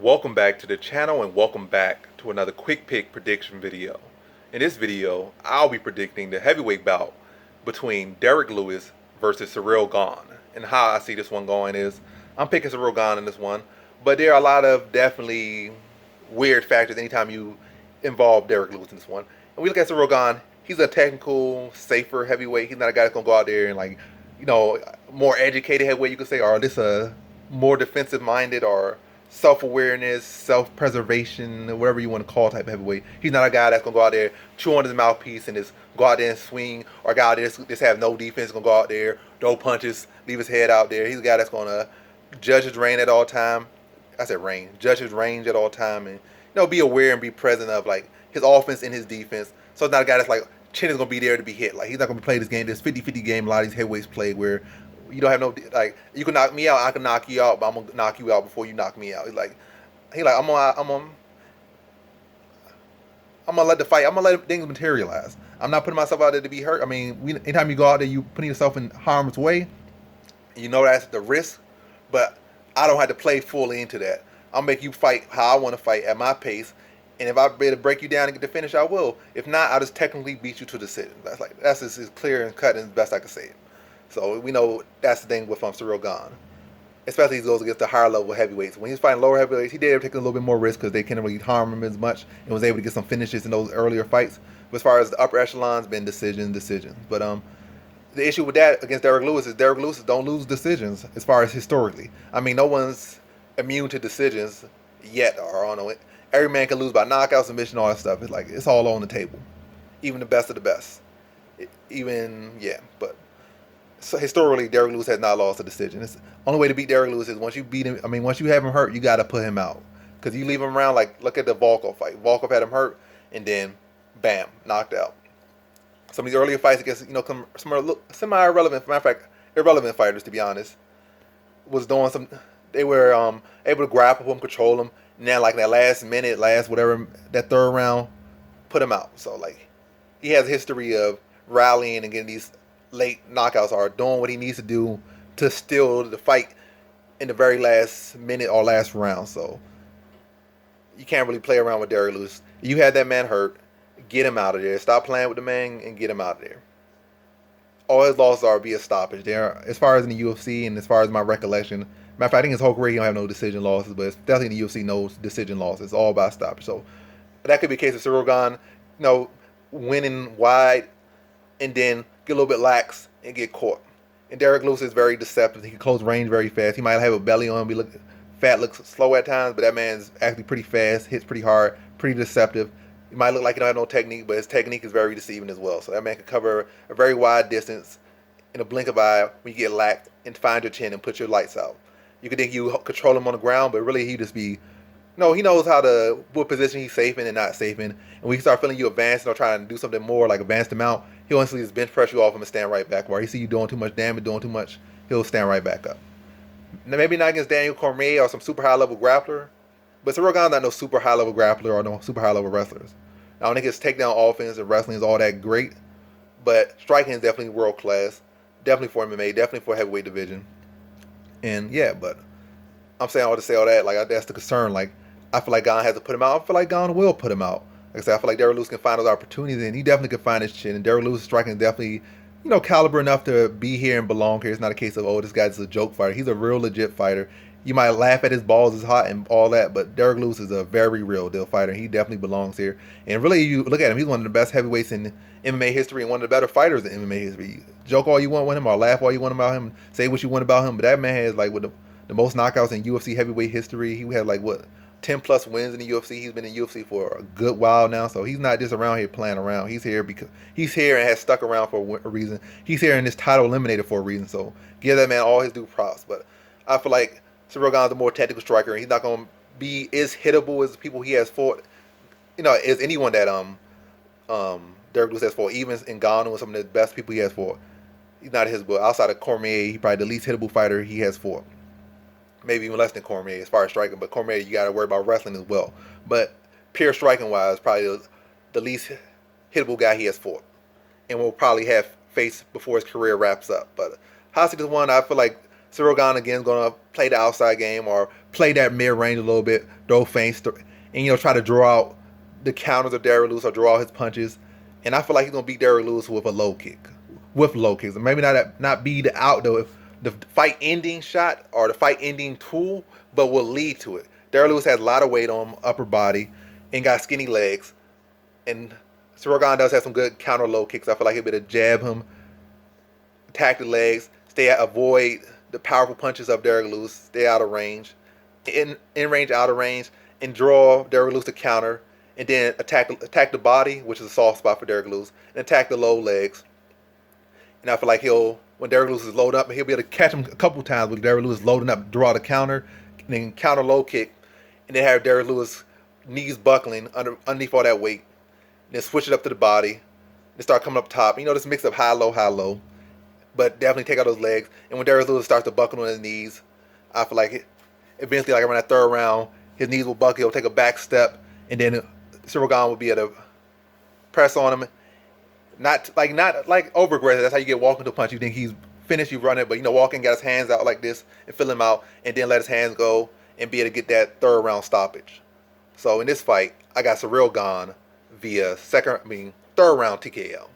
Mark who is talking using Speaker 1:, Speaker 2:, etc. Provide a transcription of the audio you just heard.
Speaker 1: Welcome back to the channel and welcome back to another quick pick prediction video. In this video, I'll be predicting the heavyweight bout between Derrick Lewis versus Ciryl Gane. And how I see this one going is I'm picking Ciryl Gane in this one, but there are a lot of definitely weird factors anytime you involve Derrick Lewis in this one. And we look at Ciryl Gane, he's a technical, safer heavyweight. He's not a guy that's gonna go out there and more educated heavyweight you could say, or this a more defensive minded or self-awareness, self-preservation, whatever you want to call type of heavyweight. He's not a guy that's gonna go out there, chew on his mouthpiece, and just go out there and swing, or a guy that just have no defense, gonna go out there, throw punches, leave his head out there. He's a guy that's gonna judge his range at all time. I said range, judge his range at all time, and be aware and be present of like his offense and his defense. So it's not a guy that's like chin is gonna be there to be hit. Like he's not gonna play this game, this 50-50 game a lot of these heavyweights play where you don't have no, like, you can knock me out, I can knock you out, but I'm gonna knock you out before you knock me out. I'm gonna let the fight, I'm gonna let things materialize. I'm not putting myself out there to be hurt. I mean, anytime you go out there, you putting yourself in harm's way. You know that's the risk, but I don't have to play fully into that. I'll make you fight how I want to fight at my pace, and if I be able to break you down and get the finish, I will. If not, I'll just technically beat you to the decision. That's just as clear and cut and as best I can say it. So we know that's the thing with Ciryl Gane, especially he goes against the higher level heavyweights. When he's fighting lower heavyweights, he did take a little bit more risk because they can't really harm him as much, and was able to get some finishes in those earlier fights. But as far as the upper echelons, been decision. But the issue with that against Derrick Lewis is Derrick Lewis don't lose decisions as far as historically. I mean, no one's immune to decisions yet, or I don't know. Every man can lose by knockout, submission, all that stuff. It's all on the table, even the best of the best. But. So historically, Derrick Lewis has not lost a decision. It's the only way to beat Derrick Lewis is once you beat him. I mean, once you have him hurt, you got to put him out. Because you leave him around, like look at the Volkov fight. Volkov had him hurt, and then bam, knocked out. Some of these earlier fights against some semi-irrelevant, matter of fact, irrelevant fighters, to be honest, was doing some. They were able to grapple him, control him. And then like that last minute, that third round, put him out. So like, he has a history of rallying and getting these late knockouts, are doing what he needs to do to steal the fight in the very last minute or last round. So you can't really play around with Derrick Lewis. You had that man hurt, get him out of there. Stop playing with the man and get him out of there. All his losses are via stoppage. There, as far as in the UFC and as far as my recollection, matter of fact, I think his whole career he don't have no decision losses, but it's definitely in the UFC no decision losses. It's all about stoppage. So that could be a case of Ciryl Gane, winning wide and then get a little bit lax and get caught. And Derrick Lewis is very deceptive. He can close range very fast. He might have a belly on him, looks slow at times, but that man's actually pretty fast, hits pretty hard, pretty deceptive. He might look like he don't have no technique, but his technique is very deceiving as well. So that man can cover a very wide distance in a blink of an eye when you get laxed and find your chin and put your lights out. You could think you control him on the ground, but really he just be he knows what position he's safe in and not safe in. And when you start feeling you advancing or trying to do something more like advanced him out, he'll instantly just bench press you off him and stand right back. Where he see you doing too much damage, doing too much, he'll stand right back up. Now, maybe not against Daniel Cormier or some super high level grappler, but Ciryl Gane's not no super high level grappler or no super high level wrestlers. I don't think his takedown offense and wrestling is all that great, but striking is definitely world class. Definitely for MMA, definitely for heavyweight division. And yeah, but I'm saying all to say all that. Like that's the concern. Like I feel like Gane has to put him out. I feel like Gane will put him out. Like I said, I feel like Derrick Lewis can find those opportunities, and he definitely can find his chin. And Derrick Lewis' striking is definitely, caliber enough to be here and belong here. It's not a case of, oh, this guy's a joke fighter. He's a real legit fighter. You might laugh at his balls is hot and all that, but Derrick Lewis is a very real deal fighter. He definitely belongs here. And really, you look at him, he's one of the best heavyweights in MMA history and one of the better fighters in MMA history. Joke all you want with him or laugh all you want about him, say what you want about him, but that man has like the most knockouts in UFC heavyweight history. He had 10 plus wins in the UFC. He's been in UFC for a good while now, so he's not just around here playing around. He's here because he's here and has stuck around for a reason. He's here in this title eliminator for a reason. So give that man all his due props. But I feel like Ciryl Gane's a more technical striker, and he's not going to be as hittable as people he has fought. As anyone that Derrick Lewis has fought, even in Gane with some of the best people he has fought. He's not his, but outside of Cormier, he's probably the least hittable fighter he has fought. Maybe even less than Cormier as far as striking, but Cormier, you got to worry about wrestling as well. But pure striking wise, probably the least hittable guy he has fought, and will probably have faced before his career wraps up. But how I see this one, I feel like Ciryl Gane again is going to play the outside game or play that mid range a little bit, throw feints, and try to draw out the counters of Derrick Lewis or draw his punches. And I feel like he's gonna beat Derrick Lewis with a low kick, with low kicks. Maybe not be the fight ending shot or the fight ending tool, but will lead to it. Derrick Lewis has a lot of weight on him, upper body, and got skinny legs. And Ciryl Gane does have some good counter low kicks. I feel like he'll be able to jab him, attack the legs, avoid the powerful punches of Derrick Lewis, stay out of range, in range, out of range, and draw Derrick Lewis to counter, and then attack the body, which is a soft spot for Derrick Lewis, and attack the low legs. And I feel like when Derrick Lewis is loaded up, he'll be able to catch him a couple times with Derrick Lewis loading up, draw the counter, and then counter low kick, and then have Derrick Lewis knees buckling underneath all that weight, and then switch it up to the body, and start coming up top. This mix of high low, but definitely take out those legs. And when Derrick Lewis starts to buckle on his knees, I feel like eventually, like around that third round, his knees will buckle. He'll take a back step, and then Ciryl Gane will be able to press on him. Not like over aggressive. That's how you get walking to punch. You think he's finished, you run it, but walking, got his hands out like this and fill him out, and then let his hands go and be able to get that third round stoppage. So in this fight, I got Ciryl Gane via third round TKO.